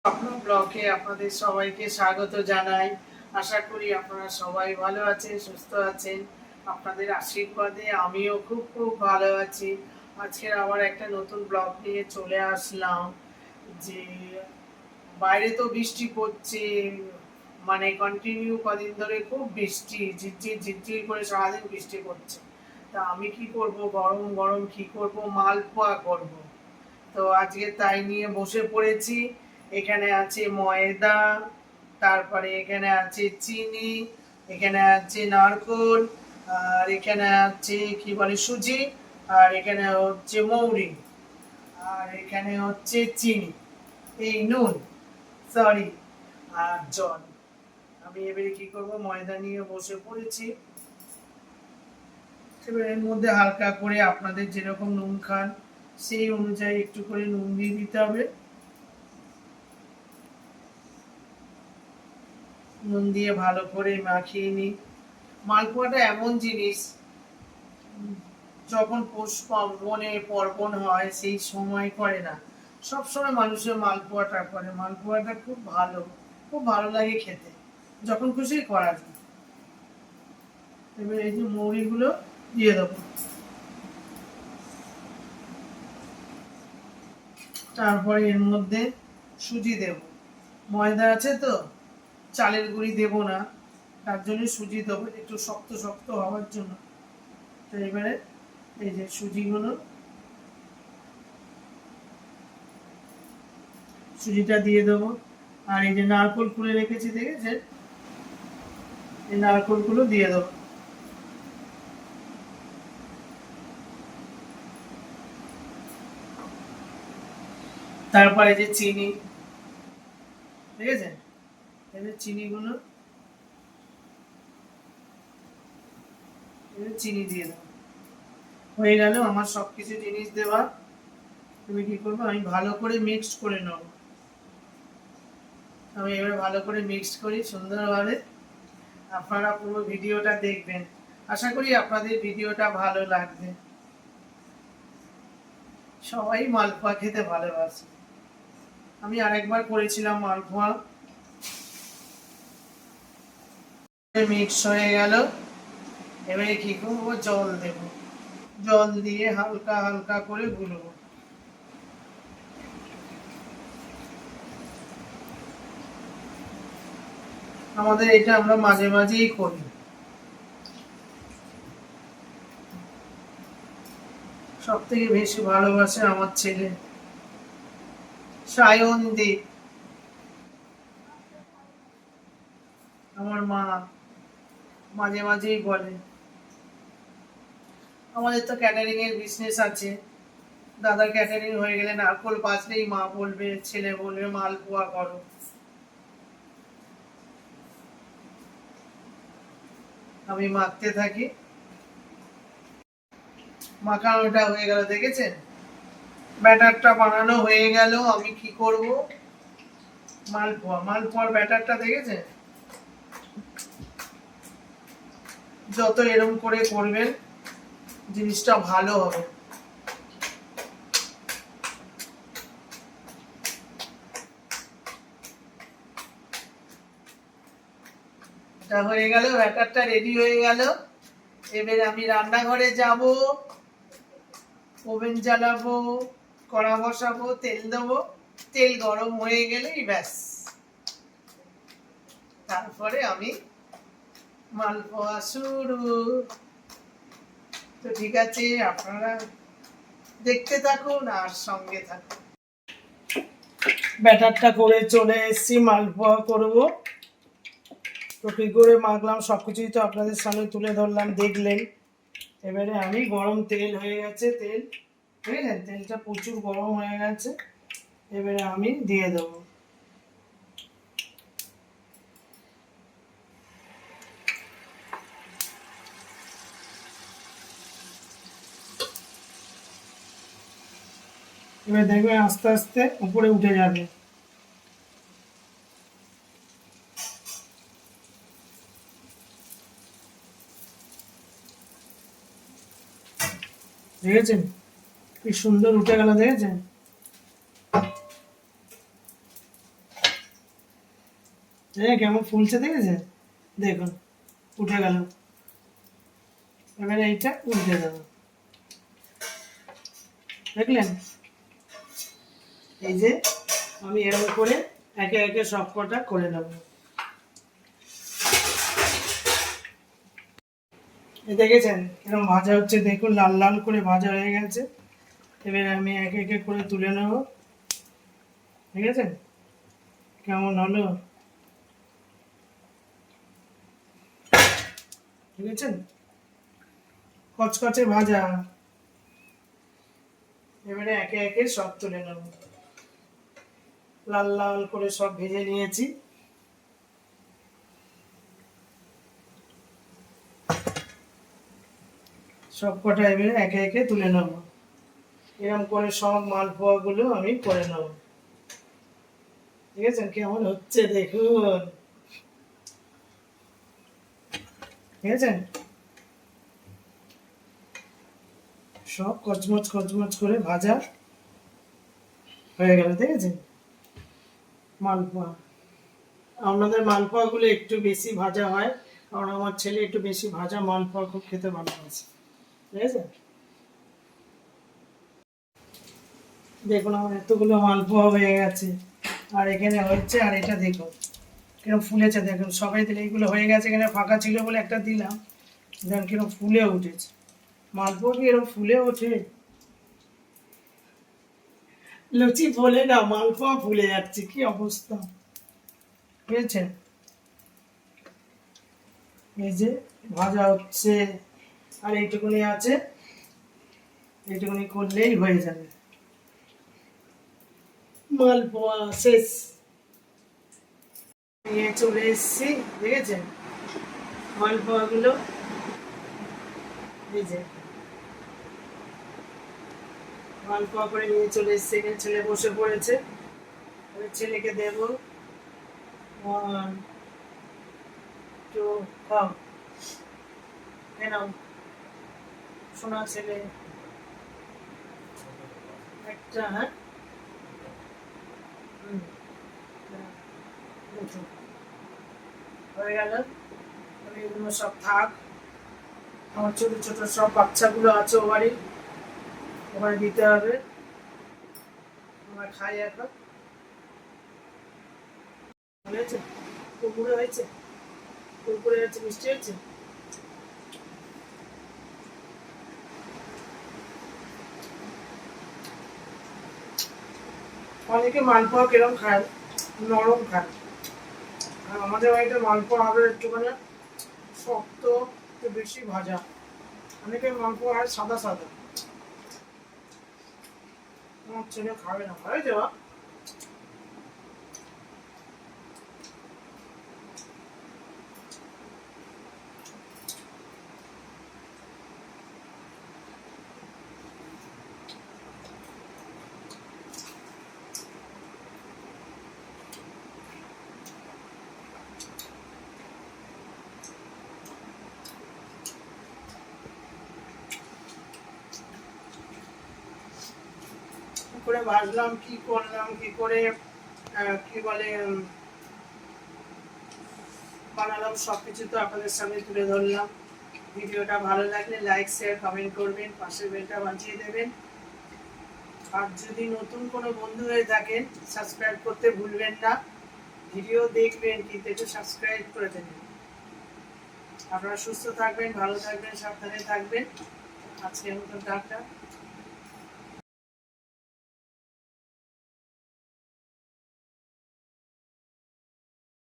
স্বপ্ন ব্লকে আপনাদের সবাইকে স্বাগত জানাই। আশা করি আপনারা সবাই ভালো আছেন, সুস্থ আছেন। আপনাদের আশীর্বাদে আমিও খুব খুব ভালো আছি। আজকের আবার একটা নতুন ব্লগ নিয়ে চলে আসলাম। যে বাইরে তো বৃষ্টি পড়ছে, মানে কন্টিনিউ কদিন ধরে খুব বৃষ্টি, ঝিরঝির ঝিরঝির করে সারাদিন বৃষ্টি পড়ছে। তা আমি কি করব, গরম গরম কি করব, মালপোয়া করব। তো আজকে তাই নিয়ে বসে পড়েছি। এখানে আছে ময়দা, তারপরে এখানে আছে চিনি, এখানে আছে নারকোল, আর এখানে আছে কি বলে সুজি, আর এখানে হচ্ছে মৌরি, আর এখানে হচ্ছে চিনি, এই নুন, সরি, আর জল। আমি এবারে কি করব, ময়দা নিয়ে বসে পড়েছি। এবার এর মধ্যে হালকা করে আপনাদের যেরকম নুন খান সেই অনুযায়ী একটু করে নুন দিয়ে দিতে হবে। নুন দিয়ে ভালো করে মাখিয়ে নিই। মালপোয়াটা এমন জিনিস, যখন পৌষ পার্বণে পার্বণ হয় সেই সময় করে না, সব সময় মানুষের মালপোয়াটা করে। মালপোয়াটা খুব ভালো, খুব ভালো লাগে খেতে, যখন খুশি করা যায়। এবার এই যে মৌরিগুলো দিয়ে দেবো, তারপরে এর মধ্যে সুজি দেব। ময়দা আছে তো, চালের গুঁড়ি দেব না, তার জন্য সুজি দেবো একটু শক্ত শক্ত হওয়ার জন্য। তো এবারে এই যে সুজিটা দিয়ে দেবো। আর এই যে নারকোল কুড়ে রেখেছি, দেখেছেন, এই নারকোলগুলো দিয়ে দেবো। তারপরে যে চিনি, দেখেছেন, এবার চিনিগুলো, এবার চিনি দিয়ে দেবো। হয়ে গেল আমার সবকিছু জিনিস দেওয়া। তুমি কি করবো, আমি ভালো করে মিক্সড করে নেব। আমি এবার ভালো করে মিক্সড করি সুন্দরভাবে। আপনারা পুরো ভিডিওটা দেখবেন, আশা করি আপনাদের ভিডিওটা ভালো লাগবে। সবাই মালপোয়া খেতে ভালোবাসে। আমি আরেকবার করেছিলাম মালপোয়া। মিক্স হয়ে গেল। এবারে কি করবো, জল দেব। জল দিয়ে হালকা হালকা করে গুলবো। আমাদের এটা আমরা মাঝে মাঝেই করি। সব থেকে বেশি ভালোবাসে আমার ছেলে সায়নদীপ, আমার মা মাঝে মাঝেই বলে। আমাদের তো ক্যাটারিং এর বিজনেস আছে। দাদার ক্যাটারিং হয়ে গেলে নারকোল বাজলেই মা বলবে, ছেলে বলবে মালপোয়া করো। আমি মাখতে থাকি। মাখানোটা হয়ে গেল, দেখেছেন, ব্যাটারটা বানানো হয়ে গেল। আমি কি করব, মালপোয়ার ব্যাটারটা দেখেছেন, যত এরম করে করবেন জিনিসটা ভালো হবে। এটা হয়ে গেল, ব্যাটারটা রেডি হয়ে গেল। এবার আমি রান্নাঘরে যাব, ওভেন জ্বালাবো, কড়া বসাবো, তেল দেবো। তেল গরম হয়ে গেলেই ব্যাস, তারপরে আমি মালপোয়া শুরু। তো ঠিক আছে, আপনারা দেখতে থাকুন আর সঙ্গে থাকুন। ব্যাটারটা করে চলে এসেছি, মালপোয়া করব। তো কী করে মাখলাম সবকিছুই তো আপনাদের সামনে তুলে ধরলাম, দেখলেন। এবারে আমি গরম তেল হয়ে গেছে, তেল, বুঝলেন, তেলটা প্রচুর গরম হয়ে গেছে। এবারে আমি দিয়ে দেবো। এবার দেখবেন আস্তে আস্তে উপরে উঠে যাবে। দেখেছেন কি সুন্দর উঠে গেল, দেখেছেন। কেমন ফুলছে দেখেছে, দেখুন উঠে গেল। এবারে এইটা উল্টে দেবো, দেখলেন? এই যে আমি এরকম করে একে একে সব কটা করে নেব। দেখেছেন এরকম ভাজা হচ্ছে, দেখুন লাল লাল করে ভাজা হয়ে গেছে। এবারে আমি একে একে করে তুলে নেব। ঠিক আছে, কেমন হলো ঠিক আছে, কচকচে ভাজা। এবারে একে একে সব তুলে নেব, লাল লাল করে সব ভেজে নিয়েছি। সব কটা এবারে একে একে তুলে নেব। এরকম করে সব মালপোয়া গুলো আমি করে নেব। ঠিক আছে, কেমন হচ্ছে দেখুন। ঠিক আছে, সব কচমচ কচমচ করে ভাজা হয়ে গেল। ঠিক আছে, মালপোয়া। আপনাদের মালপোয়া গুলো একটু বেশি ভাজা হয়, কারণ আমার ছেলে একটু বেশি ভাজা মালপোয়া খুব খেতে ভালোবাসে। ঠিক আছে, দেখুন আমার এতগুলো মালপোয়া হয়ে গেছে, আর এখানে হচ্ছে, আর এটা দেখুন কিরকম ফুলেছে। দেখুন সবাই দিলে এইগুলো হয়ে গেছে, এখানে ফাঁকা ছিল বলে একটা দিলাম। দেখুন কিরকম ফুলে উঠেছে। মালপোয়া কি এরকম ফুলে ওঠে? লুচি বলে না, মালপোয়া ফুলে যাচ্ছে, কি অবস্থা। বুঝেছেন, এই যে ভাজা হচ্ছে, আর এইটুকুনি আছে, এইটুকুনি করলেই হয়ে যাবে, মালপোয়া শেষ। নিয়ে চলে এসছি, দেখেছেন মালপোয়া গুলো। এই যে মালপোয়া করে নিয়ে চলে এসছে, এখানে ছেলে বসে পড়েছে। আমি ছেলেকে দেব, ওয়ান টু খাও, কেন শোনা ছেলে, একটা, হ্যাঁ দেখুন হয়ে গেল। আমি এগুলো সব থাক, আমার ছোট ছোট সব বাচ্চাগুলো আছে ও বাড়ি, ওখানে দিতে হবে। আমরা খাই এখন। হয়েছে, কুকুরে হয়েছে, কুকুরে হয়েছে, মিষ্টি হয়েছে। অনেকে মালপোয়া কিরম খায়, নরম খায়, আর আমাদের বাড়িতে মালপোয়া হবে একটুখানি শক্ত, একটু বেশি ভাজা। অনেকে মালপোয়া হয় সাদা সাদা, আমার ছেলে খাবে না। হয়ে যাওয়া করে ভাজলাম, কি করলাম, কি করে কি বলে বানালাম, সবকিছু তো আপনাদের সামনে তুলে ধরলাম। ভিডিওটা ভালো লাগলে লাইক শেয়ার কমেন্ট করবেন, পাশের বেলটা বাজিয়ে দেবেন। আর যদি নতুন কোনো বন্ধু হয়ে থাকেন সাবস্ক্রাইব করতে ভুলবেন না। ভিডিও দেখবেন কিন্তু একটু সাবস্ক্রাইব করে দেবেন। আপনারা সুস্থ থাকবেন, ভালো থাকবেন, সাবধানে থাকবেন। আজকের মতো টাটা।